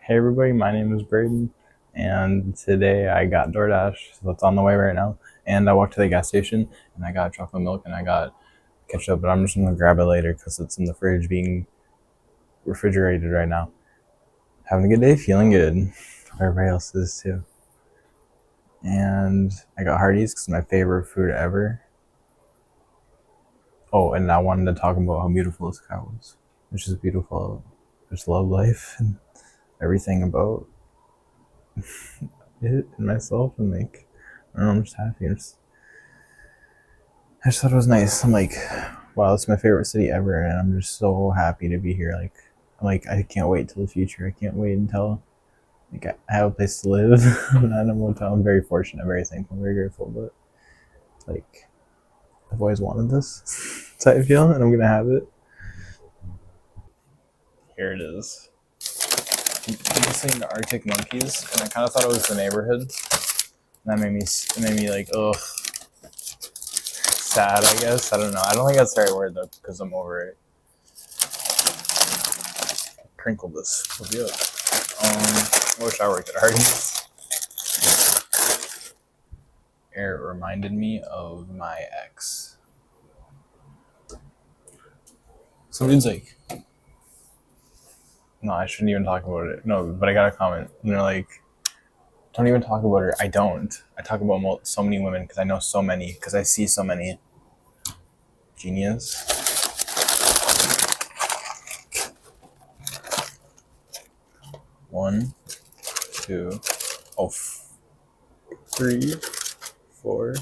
Hey everybody, my name is Brayden, and today I got DoorDash, so it's on the way right now. And I walked to the gas station, and I got chocolate milk, and I got ketchup, but I'm just gonna grab it later because it's in the fridge being refrigerated right now. Having a good day, feeling good. Everybody else is too. And I got Hardee's because it's my favorite food ever. Oh, and I wanted to talk about how beautiful this cow was, which is beautiful. I just love life and everything about it and myself, and like, I don't know, I'm just happy. I just thought it was nice. I'm like, wow, it's my favorite city ever, and I'm just so happy to be here. I can't wait till the future. I can't wait until I have a place to live. I'm not in a motel. I'm very fortunate, very thankful, very grateful. But like, I've always wanted this. That's how I feel, and I'm gonna have it. Here it is. I'm listening to Arctic Monkeys, and I kind of thought it was the neighborhood. And that made me like, ugh, sad. I guess I don't know. I don't think that's the right word though, because I'm over it. Crinkle this. Will be it. I wish I worked at Hardee's. It reminded me of my ex. Some dude's like, no, I shouldn't even talk about it. No, but I got a comment, and they're like, don't even talk about her. I don't. I talk about so many women because I know so many, because I see so many. Genius. One, two, three, four,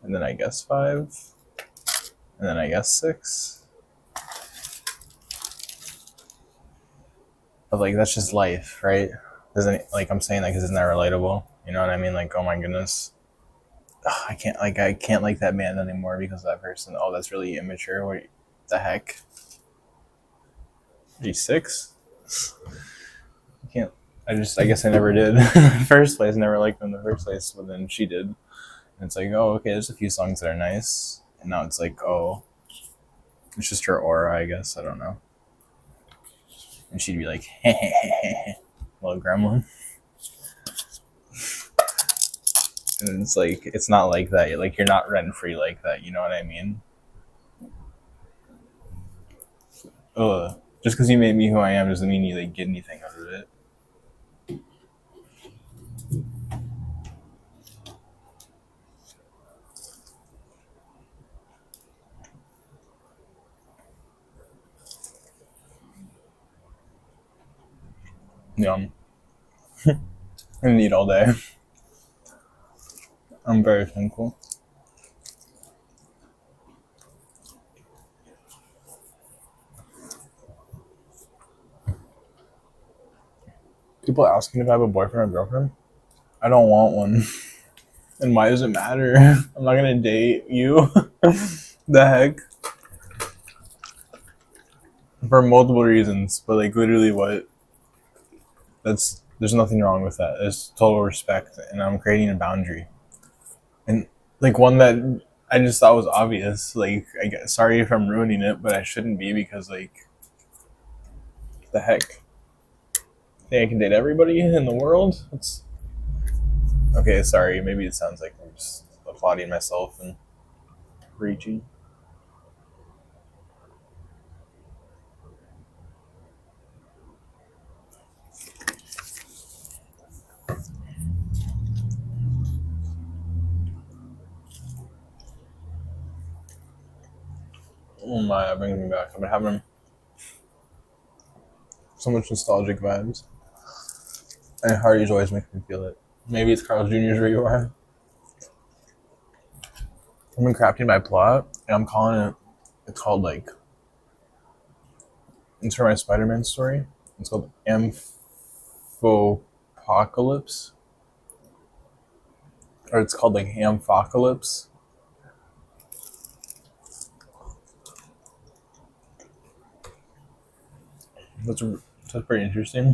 and then I guess five, and then I guess six. But like, that's just life, right? Isn't like, I'm saying, like, isn't that relatable? You know what I mean? Like, oh my goodness, I can't like that man anymore because of that person. Oh, that's really immature. What the heck? G6? I can't. I guess I never did in the first place. Never liked them in the first place, but then she did. And it's like, oh, okay, there's a few songs that are nice. And now it's like, oh, it's just her aura, I guess. I don't know. And she'd be like, little gremlin. And it's like, it's not like that. Like, you're not rent free like that. You know what I mean? Ugh. Just because you made me who I am doesn't mean you like get anything out of it. Yum. I'm gonna eat all day. I'm very thankful. People asking if I have a boyfriend or girlfriend. I don't want one. And why does it matter? I'm not gonna date you. The heck? For multiple reasons, but like, literally, what? There's nothing wrong with that. There's total respect, and I'm creating a boundary, and like, one that I just thought was obvious. Like, I guess, sorry if I'm ruining it, but I shouldn't be, because like, the heck? Think I can date everybody in the world? It's okay. Sorry, maybe it sounds like I'm just applauding myself and preaching. Oh my, that brings me back. I've been having so much nostalgic vibes. And Hardy's always makes me feel it. Maybe it's Carl's Jr.'s where you are. I've been crafting my plot, and I'm calling it. It's called like. It's for my Spider-Man story. It's called Amphopocalypse, or it's called like Amphocalypse. That's pretty interesting.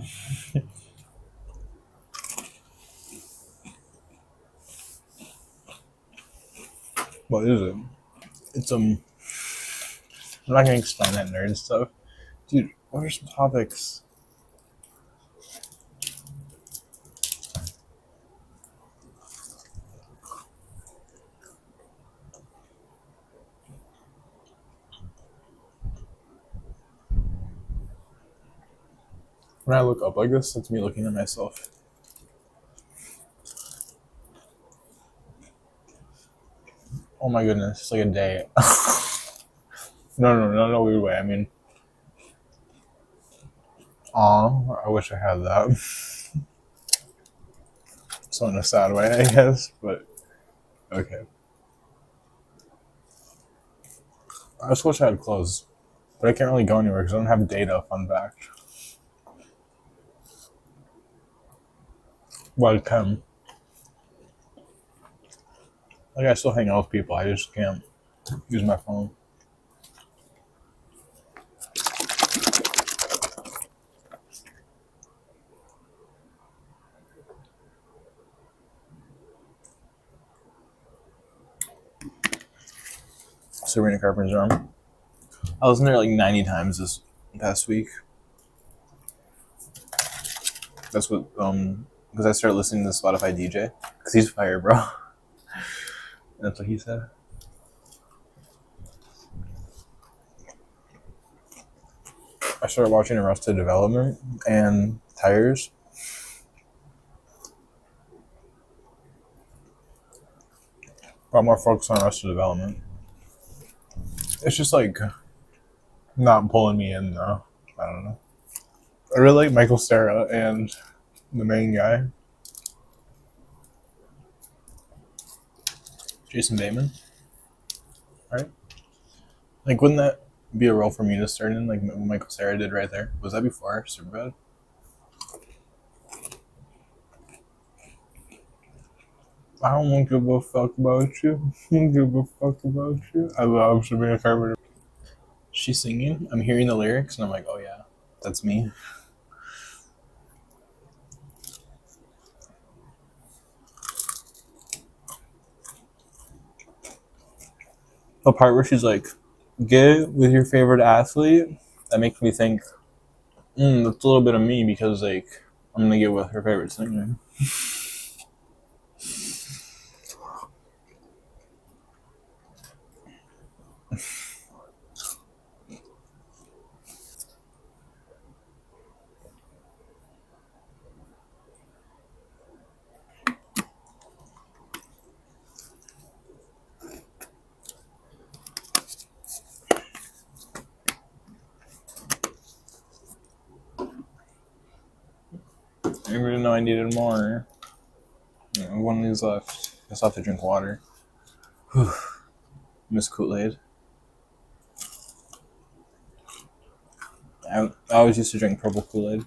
What is it? It's I'm not gonna explain that nerd stuff, dude. What are some topics? When I look up like this, it's me looking at myself. Oh my goodness, it's like a day. No weird way. I mean, aw, I wish I had that. So in a sad way, I guess, but okay. I just wish I had clothes, but I can't really go anywhere because I don't have data, fun fact. Well, I can. Like, I still hang out with people, I just can't use my phone. Sabrina Carpenter's arm. I listened to her like 90 times this past week. That's what, because I started listening to Spotify DJ. Because he's fire, bro. That's what he said. I started watching Arrested Development and Tires. Got more focus on Arrested Development. It's just like not pulling me in though. I don't know. I really like Michael Cera and the main guy, Jason Bateman. Right? Like, wouldn't that be a role for me to start in? Like what Michael Cera did right there. Was that before Superbad? I don't give a fuck about you. I don't give a fuck about you. I love Sabrina Carpenter. She's singing. I'm hearing the lyrics, and I'm like, oh yeah, that's me. The part where she's like, "Get with your favorite athlete," that makes me think, that's a little bit of me because like I'm gonna get with her favorite singer. I didn't know I needed more. One of these left. I still have to drink water. Miss Kool-Aid. I always used to drink purple Kool-Aid.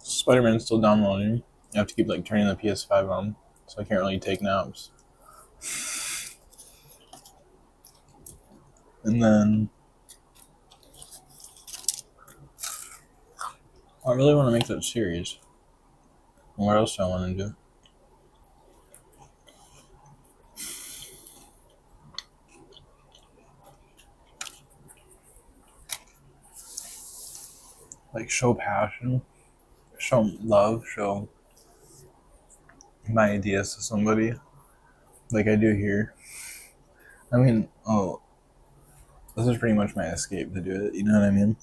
Spider-Man's still downloading. You have to keep like turning the PS5 on, so I can't really take naps. And then I really want to make that series. What else do I want to do? Like show passion, show love, show my ideas to somebody, like I do here. I mean, this is pretty much my escape to do it. You know what I mean?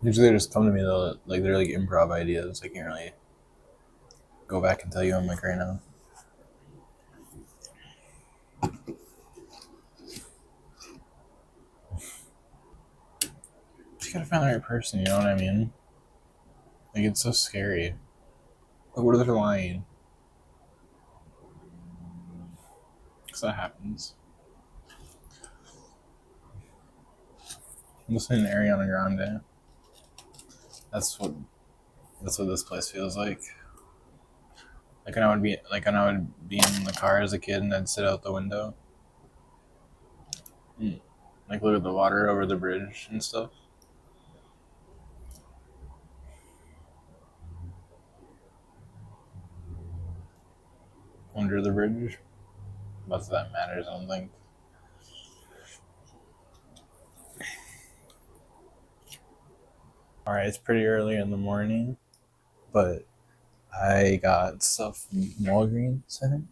Usually they just come to me though, like they're like improv ideas. I can't really go back and tell you I'm like right now. You gotta find the right person. You know what I mean? Like it's so scary. Like what if they're lying? Because that happens. I'm listening to Ariana Grande. That's what this place feels like. Like when I would be in the car as a kid and I'd sit out the window. Like look at the water over the bridge and stuff. under the bridge. But that matters, I don't think. Alright, it's pretty early in the morning, but I got stuff from Walgreens, I think.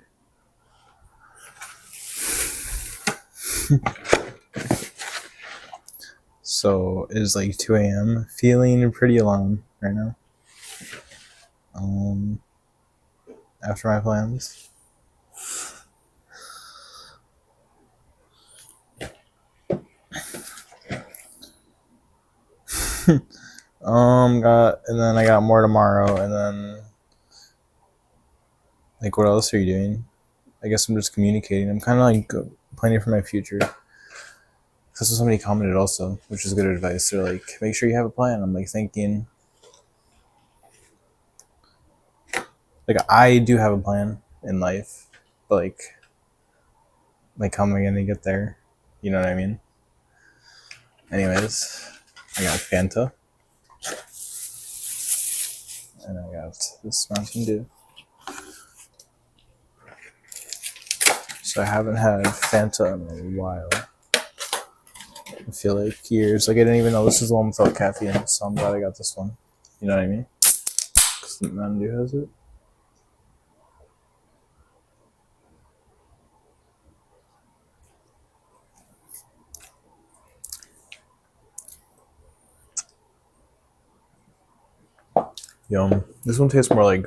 So it's like 2 a.m. Feeling pretty alone right now. After my plans. And then I got more tomorrow, and then like, what else are you doing? I guess I'm just communicating. I'm kind of like planning for my future. That's what somebody commented also, which is good advice. They're like, make sure you have a plan. I'm like thinking, like, I do have a plan in life, but like how am I gonna get there? You know what I mean? Anyways, I got Fanta, and I got this Mountain Dew. So I haven't had Fanta in a while. I feel like years. Like, I didn't even know this is the one without caffeine, so I'm glad I got this one. You know what I mean? Because the Mountain Dew has it. Yum. This one tastes more like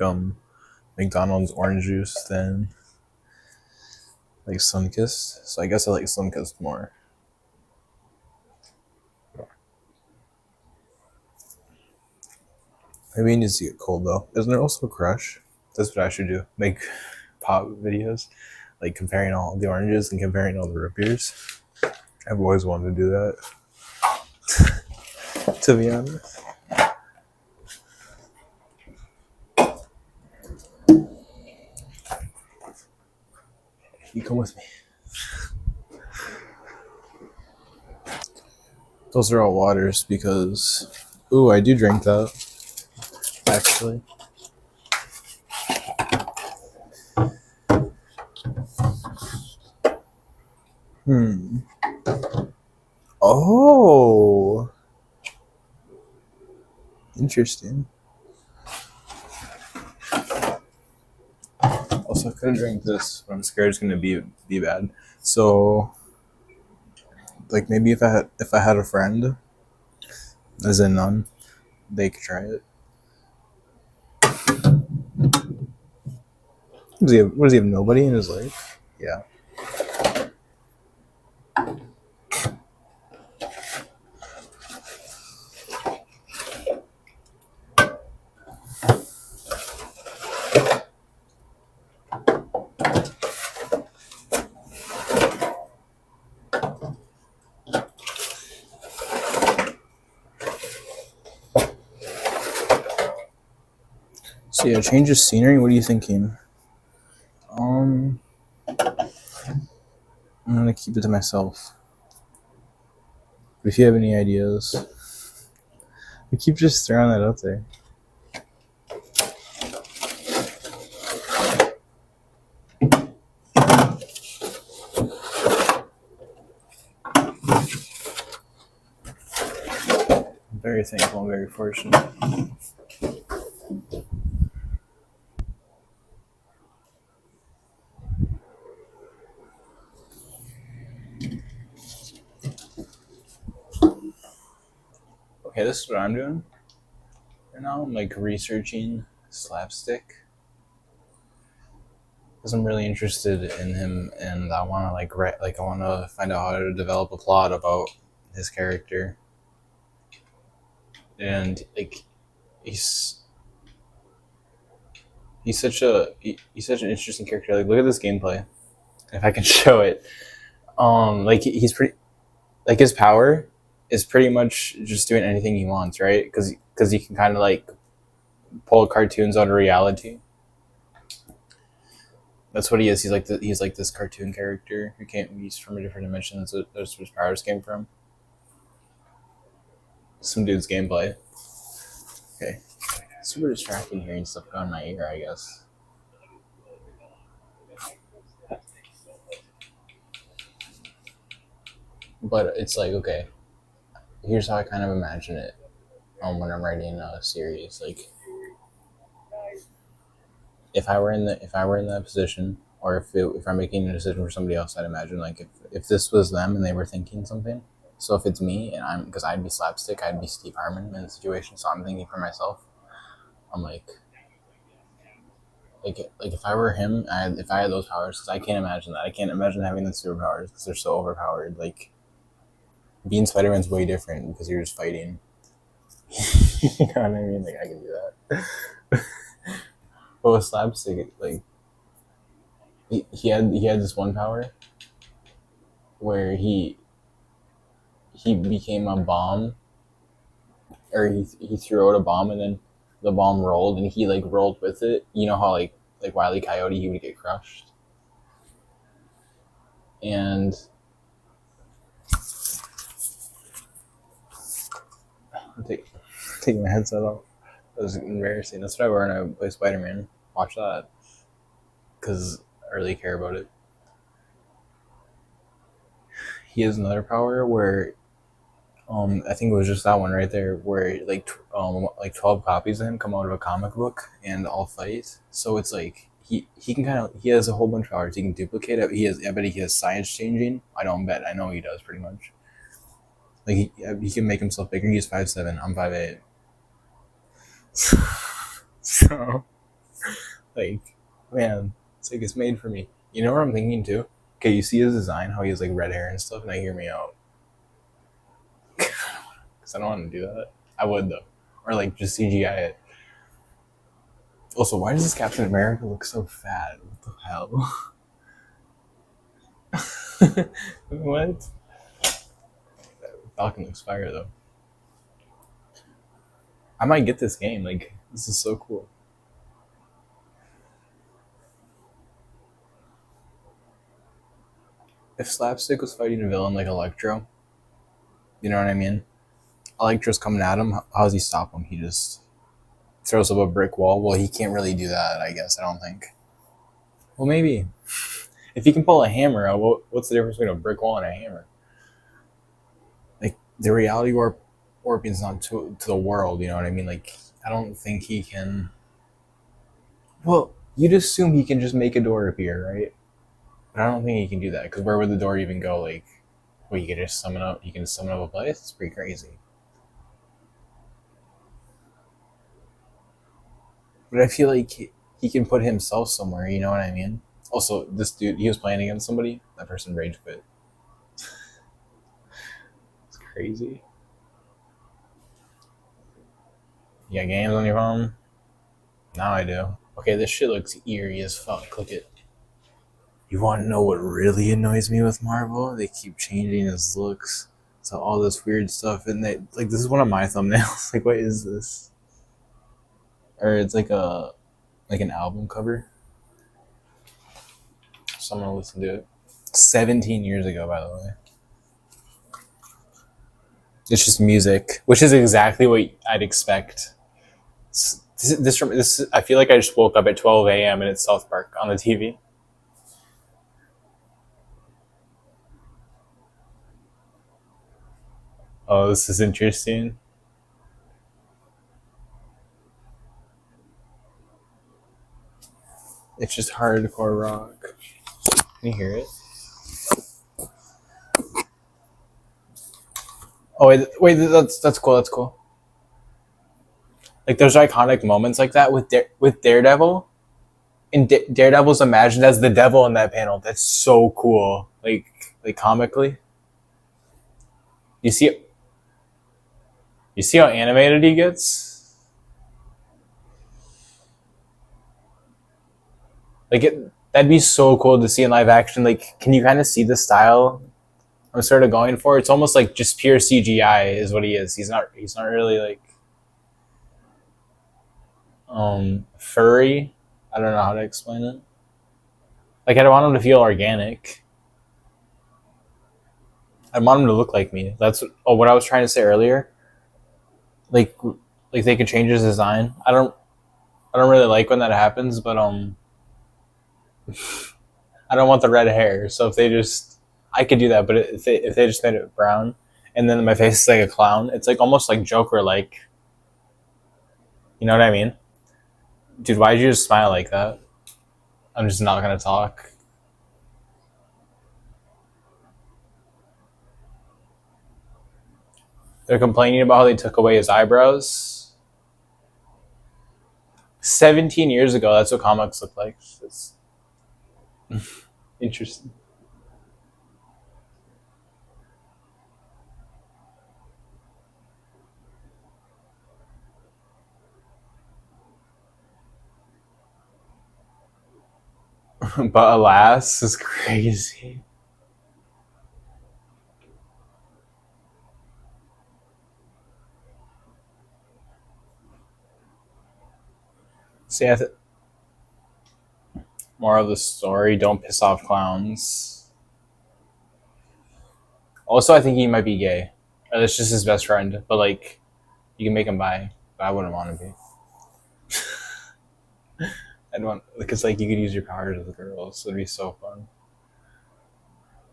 McDonald's orange juice than like Sunkist. So I guess I like Sunkist more. Maybe it needs to get cold though. Isn't there also a Crush? That's what I should do. Make pop videos, like comparing all the oranges and comparing all the root beers. I've always wanted to do that. To be honest. You come with me. Those are all waters because, ooh, I do drink that. Actually. Oh. Interesting. Also, I could have drank this, but I'm scared it's gonna be bad. So, like, maybe if I had a friend, as in none, they could try it. What does he have? Nobody in his life? Yeah. So yeah, change of scenery. What are you thinking? I'm gonna keep it to myself. But if you have any ideas, I keep just throwing that out there. I'm very thankful and very fortunate. Okay, this is what I'm doing right now. I'm like researching Slapstick because I'm really interested in him, and I want to I want to find out how to develop a plot about his character. And like, he's such an interesting character. Like, look at this gameplay. If I can show it, like, he's pretty, like, his power is pretty much just doing anything he wants, right? Because he can kind of like pull cartoons out of reality. That's what he is. He's like this cartoon character who came. He's from a different dimension. That's where his powers came from. Some dude's gameplay. Okay, super distracting hearing stuff go in my ear, I guess. but it's like, okay, here's how I kind of imagine it. When I'm writing a series, like if I were in that position, or if I'm making a decision for somebody else, I'd imagine like if this was them and they were thinking something. So if it's me and I'm, because I'd be Slapstick, I'd be Steve Harmon in the situation. So I'm thinking for myself. I'm like if I were him, if I had those powers, because I can't imagine that. I can't imagine having the superpowers because they're so overpowered. Like being Spider-Man's way different because you're just fighting. You know what I mean? Like I can do that. But with Slapstick, like he had this one power where he became a bomb, or he threw out a bomb and then the bomb rolled and he like rolled with it. You know how like Wile E. Coyote, he would get crushed. And taking my headset off. That was embarrassing. That's what I wear when I play Spider-Man. Watch that, because I really care about it. He has another power where, I think it was just that one right there, where like 12 copies of him come out of a comic book and all fight. So it's like he can kind of, he has a whole bunch of powers. He can duplicate it. I bet he has size changing. I know he does pretty much. Like he can make himself bigger. He's 5'7". I'm 5'8". So like, man, it's like it's made for me. You know what I'm thinking too? Okay, you see his design, how he has like red hair and stuff. Now hear me out, because I don't want to do that. I would though, or like just CGI it. Also, why does this Captain America look so fat? What the hell? What? Falcon looks fire though. I might get this game. Like, this is so cool. If Slapstick was fighting a villain like Electro, you know what I mean? Electro's coming at him. How does he stop him? He just throws up a brick wall. Well, he can't really do that, I guess. I don't think. Well, maybe. If he can pull a hammer out, what's the difference between a brick wall and a hammer? Like, the reality warping is not to the world, you know what I mean? Like, I don't think he can. Well, you'd assume he can just make a door appear, right? But I don't think he can do that, because where would the door even go? Like, well, you can just summon up. You can summon up a place. It's pretty crazy. But I feel like he can put himself somewhere. You know what I mean? Also, this dude, he was playing against somebody. That person rage quit. It's crazy. You got games on your phone? Now I do. Okay, this shit looks eerie as fuck. Click it. You want to know what really annoys me with Marvel? They keep changing his looks to all this weird stuff, and they like, this is one of my thumbnails. Like, what is this? Or it's like an album cover. So I'm gonna listen to it. 17 years ago, by the way. It's just music, which is exactly what I'd expect. This I feel like I just woke up at 12 a.m. and it's South Park on the TV. Oh, this is interesting. It's just hardcore rock. Can you hear it? Oh wait, that's cool. That's cool. Like there's iconic moments like that with Daredevil, and Daredevil's imagined as the devil in that panel. That's so cool. Like comically, you see you see how animated he gets. That'd be so cool to see in live action. Like, can you kind of see the style I'm sort of going for? It's almost like just pure CGI is what he is. He's not really like furry. I don't know how to explain it. Like, I don't want him to feel organic. I want him to look like me. That's what I was trying to say earlier. Like they could change his design. I don't really like when that happens, but I don't want the red hair. So if they just, I could do that, but if they just made it brown, and then my face is like a clown, it's like almost like Joker, like, you know what I mean? Dude, why'd you just smile like that? I'm just not gonna talk. They're complaining about how they took away his eyebrows. 17 years ago, that's what comics look like. It's interesting. But alas, is crazy. See, more of the story, don't piss off clowns. Also, I think he might be gay. Or that's just his best friend. But, like, you can make him bi. But I wouldn't want to be. I'd want, because, like, you could use your powers with girls. So it'd be so fun.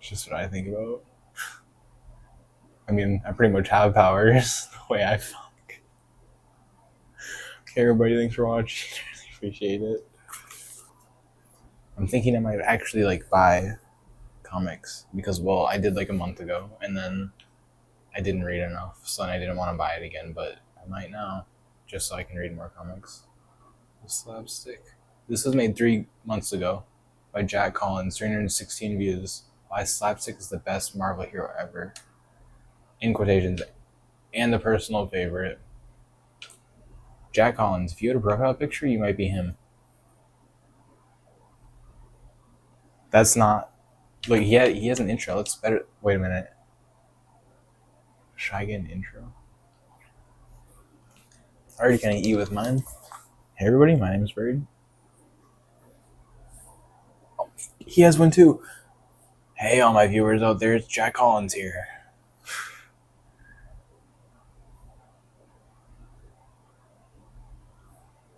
It's just what I think about. I mean, I pretty much have powers the way I fuck. Okay, everybody, thanks for watching. Really appreciate it. I'm thinking I might actually, like, buy comics. Because, well, I did, like, a month ago. And then I didn't read enough. So I didn't want to buy it again. But I might now. Just so I can read more comics. Slapstick. This was made 3 months ago by Jack Collins, 316 views. Why Slapstick is the best Marvel hero ever. In quotations. And the personal favorite. Jack Collins, if you had a profile picture, you might be him. That's not... Like, he has an intro. Let's better... Wait a minute. Should I get an intro? Already gonna eat with mine. Hey everybody, my name is Brayden. Oh, he has one too. Hey all my viewers out there, it's Jack Collins here.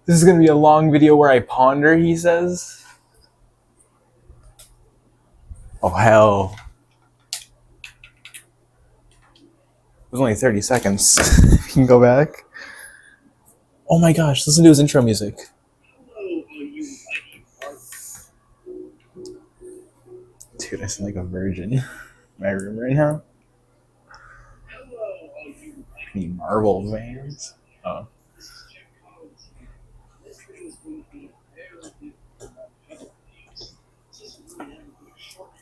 This is gonna be a long video where I ponder, he says. Oh hell. It was only 30 seconds. You can go back. Oh my gosh, listen to his intro music. Dude, I sound like a virgin in my room right now. Any Marvel fans? Oh.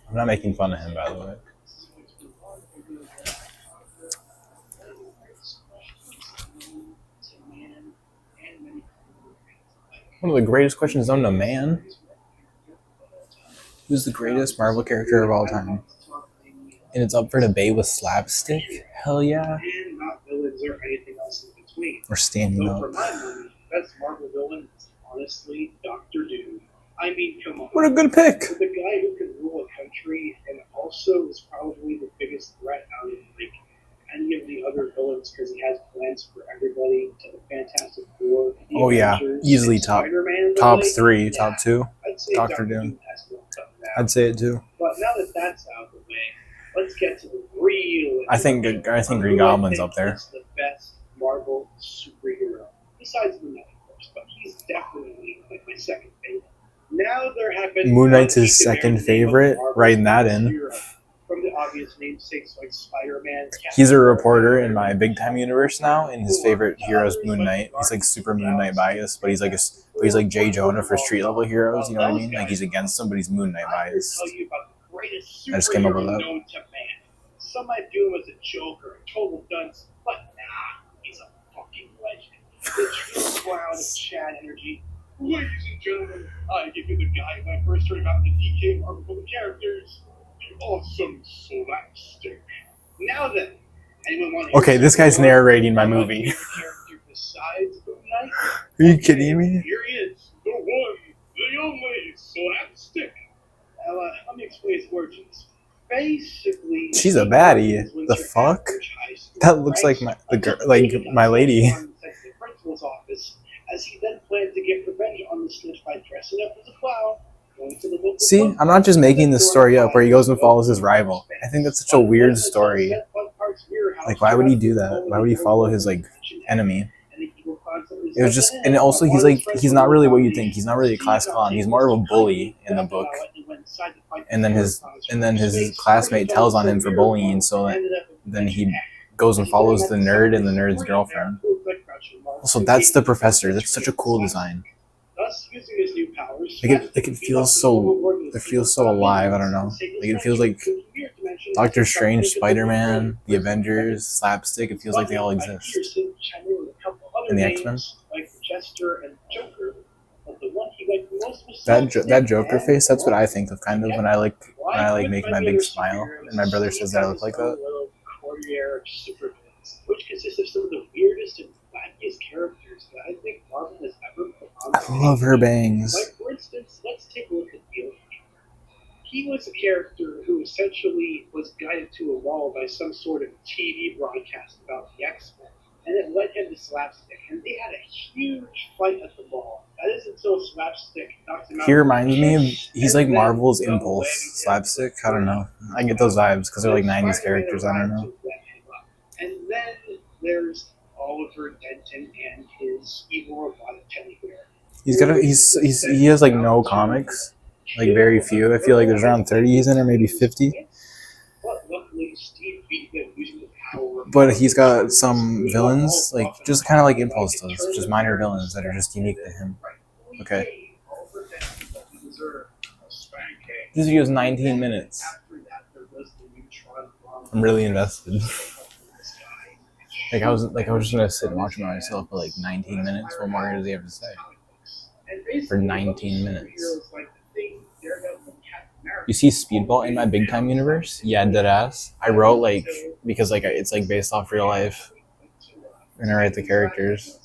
I'm not making fun of him, by the way. One of the greatest questions known to man. Who's the greatest Marvel character of all time? And it's up for debate with Slapstick? Hell yeah. Or standing up. Best Marvel villain is honestly Dr. Doom. I mean, come on. What a good pick. The guy who can rule a country and also is probably the biggest threat out of like any of the other villains because he has plans for everybody to the Fantastic Four. Oh yeah, easily top 3, top 2. I'd say Dr. Doom. I'd say it too. But now that that's out of the way, let's get to the real. I think Green Goblin's up there. He's the best Marvel superhero besides Moon Knight, of course, but he's definitely like my second favorite. Now there have been Moon Knight's his second favorite. Writing that in. From the obvious namesakes like Spider-Man. He's a reporter in my big time universe now, and his favorite hero is Moon Knight. He's like super Moon Knight biased, but he's like J. Jonah for street level heroes. You know what I mean? Like he's against them, but he's Moon Knight biased. I just came up with that. Some might view him as a joke or a total dunce, but nah, he's a fucking legend. The true clown of Chad energy. Ladies and gentlemen, I give you the guy when I first heard about the DK Marvel characters, the awesome Slapstick. Now then, anyone want to... Okay, this guy's narrating my movie. Character besides Moon Knight? Are you kidding me? Here he is, the one, the only Slapstick. Now, let me explain his origins. Basically, she's a baddie. The fuck? That looks like my lady. Principal's office, as he then planned to get revenge on the snitch by dressing up as a clown See, I'm not just making this story up where he goes and follows his rival. I think that's such a weird story. Like, why would he do that? Why would he follow his like enemy? It was just, and also he's not really what you think. He's not really a class clown. He's more of a bully in the book. And then his classmate tells on him for bullying. So then he goes and follows the nerd and the nerd's girlfriend. So that's the professor. That's such a cool design. It feels so alive. I don't know. Like it feels like Doctor Strange, Spider-Man, the Avengers, Slapstick. It feels like they all exist. And the X-Men. That Joker face. That's what I think of kind of when I make my big smile. And my brother says that I look like that. Which consists of some of the weirdest and wackiest characters that I think Marvel has ever put on. I love her bangs. Like, for instance, let's take a look at Felix. He was a character who essentially was guided to a wall by some sort of TV broadcast about the X-Men, and it led him to Slapstick, and they had a huge fight at the mall. That is until Slapstick knocked him out. He reminds me of, he's like Marvel's Impulse. Slapstick? I don't know. I get those vibes because they're like 90s characters. I don't know. And then there's Oliver Denton and his evil robotic teddy bear. He has like no comics, like very few. I feel like there's around 30 he's in, or maybe 50. But he's got some villains, like just kind of like Impulse does, just minor villains that are just unique to him. Okay. This video is 19 minutes. I'm really invested. I was just gonna sit and watch it myself for like 19 minutes. What more does he have to say? For 19 minutes. You see Speedball in my big time universe? Yeah, deadass. I wrote like, because like it's like based off real life, and I write the characters.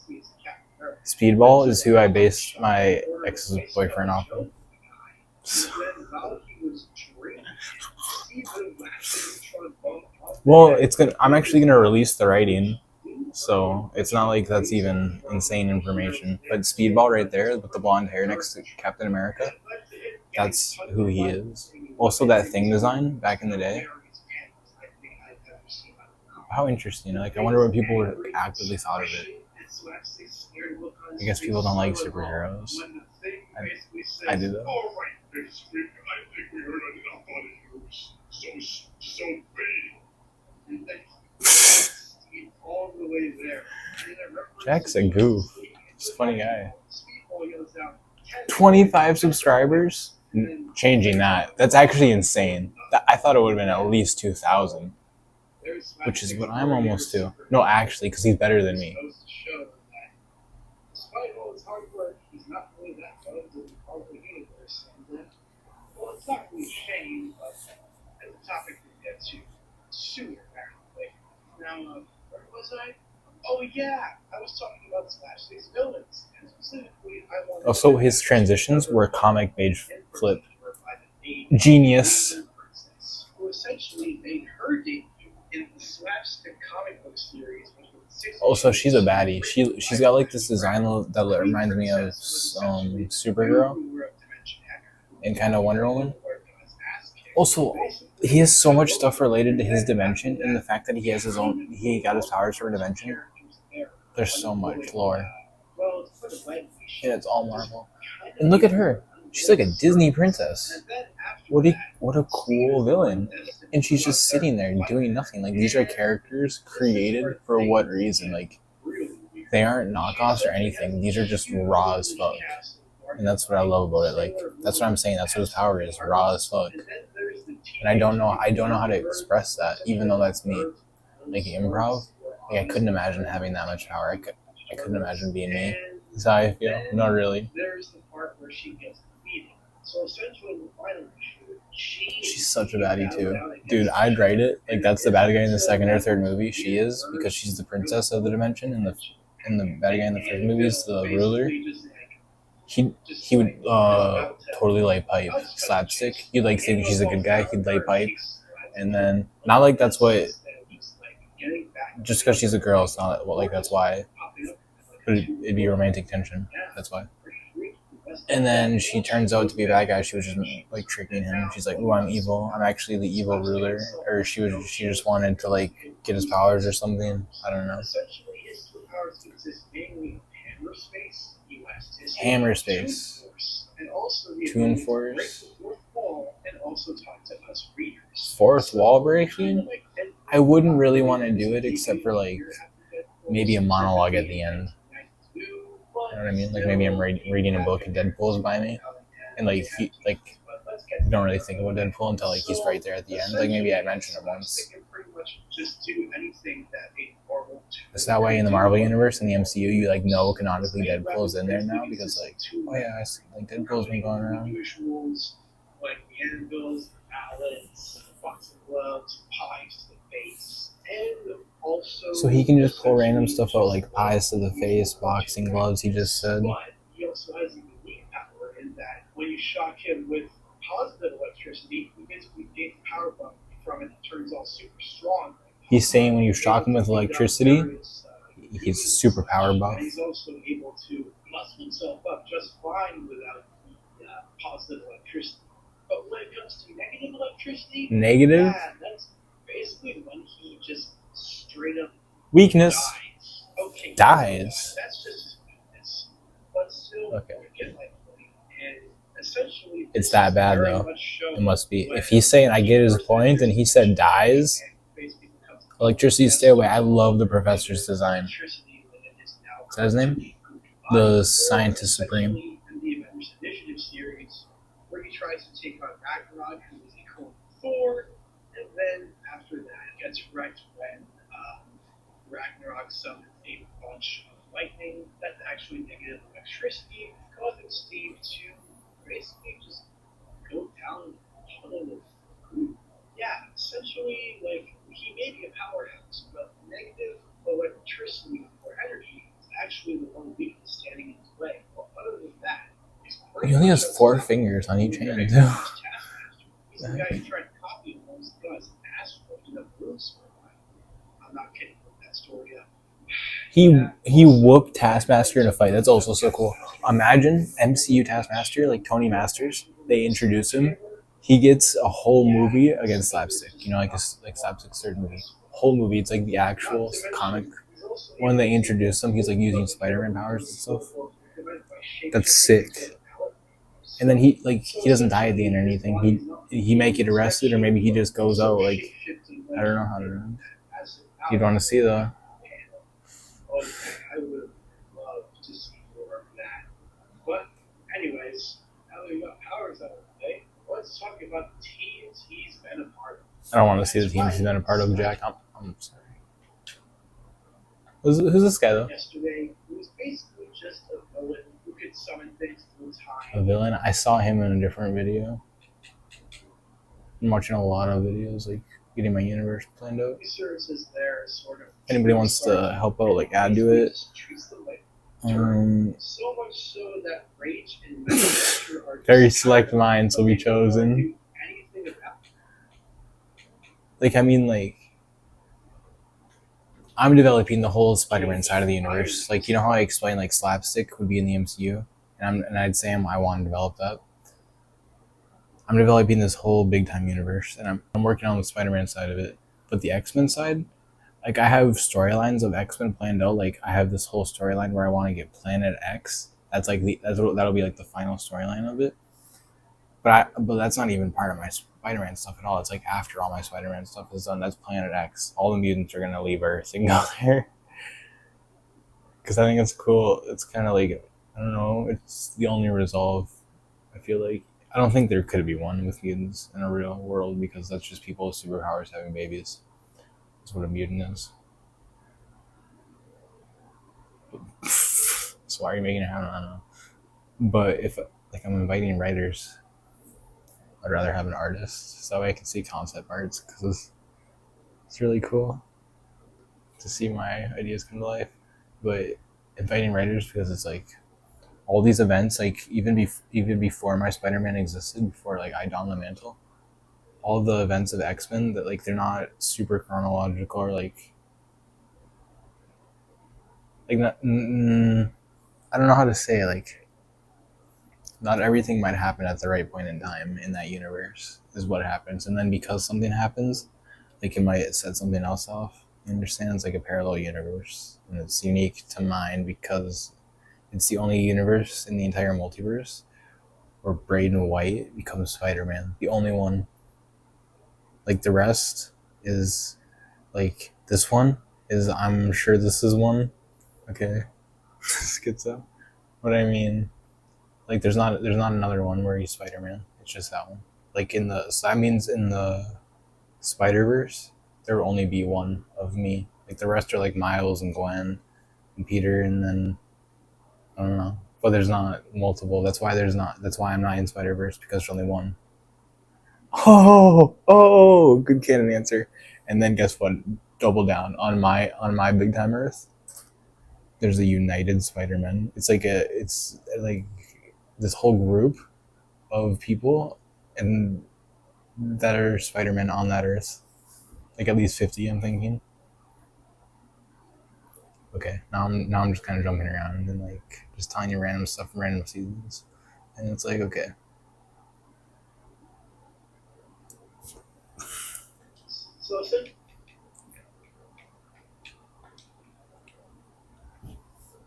Speedball is who I based my ex's boyfriend off of. Well, I'm actually gonna release the writing, so it's not like that's even insane information. But Speedball right there with the blonde hair next to Captain America, that's who he is. Also, that Thing design back in the day. How interesting! Like, I wonder what people actively thought of it. I guess people don't like superheroes. I do though. Jack's a goof. He's a funny guy. 25 subscribers? Changing that. That's actually insane. I thought it would have been at least 2,000. Which is what I'm almost to. No, actually, because he's better than me. Despite all his hard work, he's not really that fun to the Marvel universe. Well, it's not really shame, but as a topic we get to sooner, apparently. Now, where was I? Oh yeah, I was talking about Slapstick's villains, and specifically, I wanted. Also, his transitions were a comic page flip. Genius. Who essentially made her debut in the Slapstick comic book series. Also, she's a baddie. She's got like this design that reminds me of Supergirl and kind of Wonder Woman. Also, he has so much stuff related to his dimension, and the fact that he got his powers from a dimension. There's so much lore. And it's all Marvel. And look at her. She's like a Disney princess. What a cool villain. And she's just sitting there doing nothing. Like, these are characters created for what reason? Like, they aren't knockoffs or anything. These are just raw as fuck. And that's what I love about it. Like, that's what I'm saying. That's what his power is. Raw as fuck. And I don't know how to express that, even though that's me. Like, improv, like, I couldn't imagine having that much power. I couldn't imagine being me. That's how I feel. Not really. There's the part where she gets defeated. So essentially, the final she's such a baddie too. Dude, I'd write it. Like, that's the bad guy in the second or third movie. She is, because she's the princess of the dimension, and the bad guy in the first movie is the ruler. He would totally lay pipe. Slapstick. He'd like think she's a good guy. He'd lay pipe, and then not like that's what. Just because she's a girl, it's not like that's why. But it'd be romantic tension. That's why. And then she turns out to be a bad guy. She was just like tricking him. She's like, "Oh, I'm evil. I'm actually the evil ruler." Or she just wanted to like get his powers or something. I don't know. Essentially, his superpowers consist mainly of hammer space, elasticity, Hammer space. and also the Toon ability to break Force. the fourth wall and also talk to us readers. Fourth wall breaking? I wouldn't really want to do it except for like maybe a monologue at the end. You know what I mean? Like maybe I'm reading a book and Deadpool's by me, and like you don't really think about Deadpool until like he's right there at the end. Like maybe I mentioned it once. It's that way in the Marvel universe in the MCU. You like know canonically Deadpool's in there now because like oh yeah, like Deadpool's been going around. Like the anvils, the pallets, boxing gloves, pies to the face, and also. So he can just pull random stuff out like pies to the face, boxing gloves. He just said. But he also has a unique power in that when you shock him with positive electricity, he basically gains power from it and turns all super strong. He's saying when you shock him with electricity, he's super power buff. And he's also able to muscle himself up just fine without the positive electricity. But when it comes to negative electricity, negative? That's basically when he just straight up weakness dies. Okay, dies. That's just his weakness. But still, okay. Get my point. And essentially, it's that bad though. It must be. If he's saying I get his point and he said dies, electricity stay away. I love the professor's design. Is that his name? The Scientist Supreme. Where he tries to take on Ragnarok, who is a clone of Thor, and then after that gets wrecked when Ragnarok summons a bunch of lightning that's actually negative electricity, causing Steve to basically just go down a puddle of food. Yeah, essentially, like, he may be a powerhouse, but negative electricity or energy is actually the one weakness standing in his way. Well, other than that, he only has 4 fingers on each hand, too. He's the guy who tried to copy him when he got his ass whooped in a Bruce for a while. I'm not kidding with that story up. He whooped Taskmaster in a fight. That's also so cool. Imagine MCU Taskmaster, like Tony Masters. They introduce him. He gets a whole movie against Slapstick. You know, like Slapstick's third movie. Whole movie. It's like the actual comic. When they introduce him, he's like using Spider-Man powers and stuff. That's sick. And then he doesn't die at the end or anything. He might get arrested or maybe he just goes out. Like I don't know how to. You'd want to see though. I would love to see more of that. But anyways, now that we got powers out of the way, let's talk about the teams he's been a part of. I don't want to see the teams he's been a part of, Jack. I'm sorry. Who's this guy though? Yesterday, he was basically just a villain who could summon things through time. A villain? I saw him in a different video. I'm watching a lot of videos, like getting my universe planned out. He serves as their sort of. Anybody wants to help out, like add to it? So much so that Rage and Master are very select minds will be chosen. Like I mean, like I'm developing the whole Spider-Man side of the universe. Like you know how I explained like Slapstick would be in the MCU, and I'd say I want to develop that. I'm developing this whole big time universe, and I'm working on the Spider-Man side of it. But the X-Men side, like I have storylines of X-Men planned out. Like I have this whole storyline where I want to get Planet X. That's like that'll be like the final storyline of it. But that's not even part of my Spider-Man stuff at all. It's like after all my Spider-Man stuff is done, that's Planet X. All the mutants are gonna leave Earth and go there. Because I think it's cool. It's kind of like I don't know. It's the only resolve. I feel like. I don't think there could be one with mutants in a real world because that's just people with superpowers having babies. That's what a mutant is. So why are you making it happen? I don't know. But if like I'm inviting writers, I'd rather have an artist so that way I can see concept arts because it's really cool to see my ideas come to life. But inviting writers because it's like all these events, like even before my Spider-Man existed, before like I donned the mantle, all the events of X-Men that like they're not super chronological or like not, I don't know how to say it, like Not everything might happen at the right point in time in that universe is what happens, and then because something happens, like it might set something else off. You understand? It's like a parallel universe, and it's unique to mine because it's the only universe in the entire multiverse where Brayden White becomes Spider-Man. The only one. Like the rest is like this one is. I'm sure this is one. Okay, schizo. What I mean, like there's not another one where he's Spider-Man. It's just that one. Like so that means in the Spider-Verse, there will only be one of me. Like the rest are like Miles and Gwen and Peter, and then I don't know. But there's not multiple. That's why there's not. That's why I'm not in Spider-Verse because there's only one. Oh, good canon answer. And then guess what? Double down on my big time Earth. There's a united Spider-Man. It's like this whole group of people and that are Spider-Man on that Earth. Like at least 50, I'm thinking. Okay, now I'm just kind of jumping around and like just telling you random stuff from random seasons, and it's like okay. So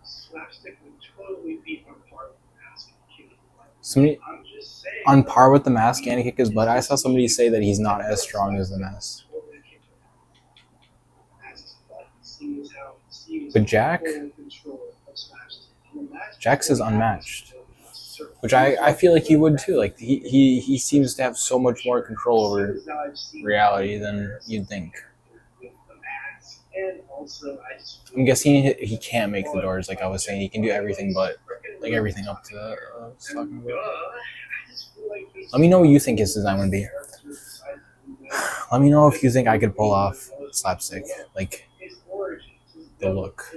Slapstick would totally be on par with the mask and Somebody I'm just saying. on par with the mask and kick his butt. I saw somebody say that he's not as strong as the mask. But Jack is unmatched, which I feel like he would too. Like he seems to have so much more control over reality than you'd think. I'm guessing he can't make the doors, like I was saying. He can do everything but like everything up to that. Let me know what you think his design would be. Let me know if you think I could pull off Slapstick, like the look.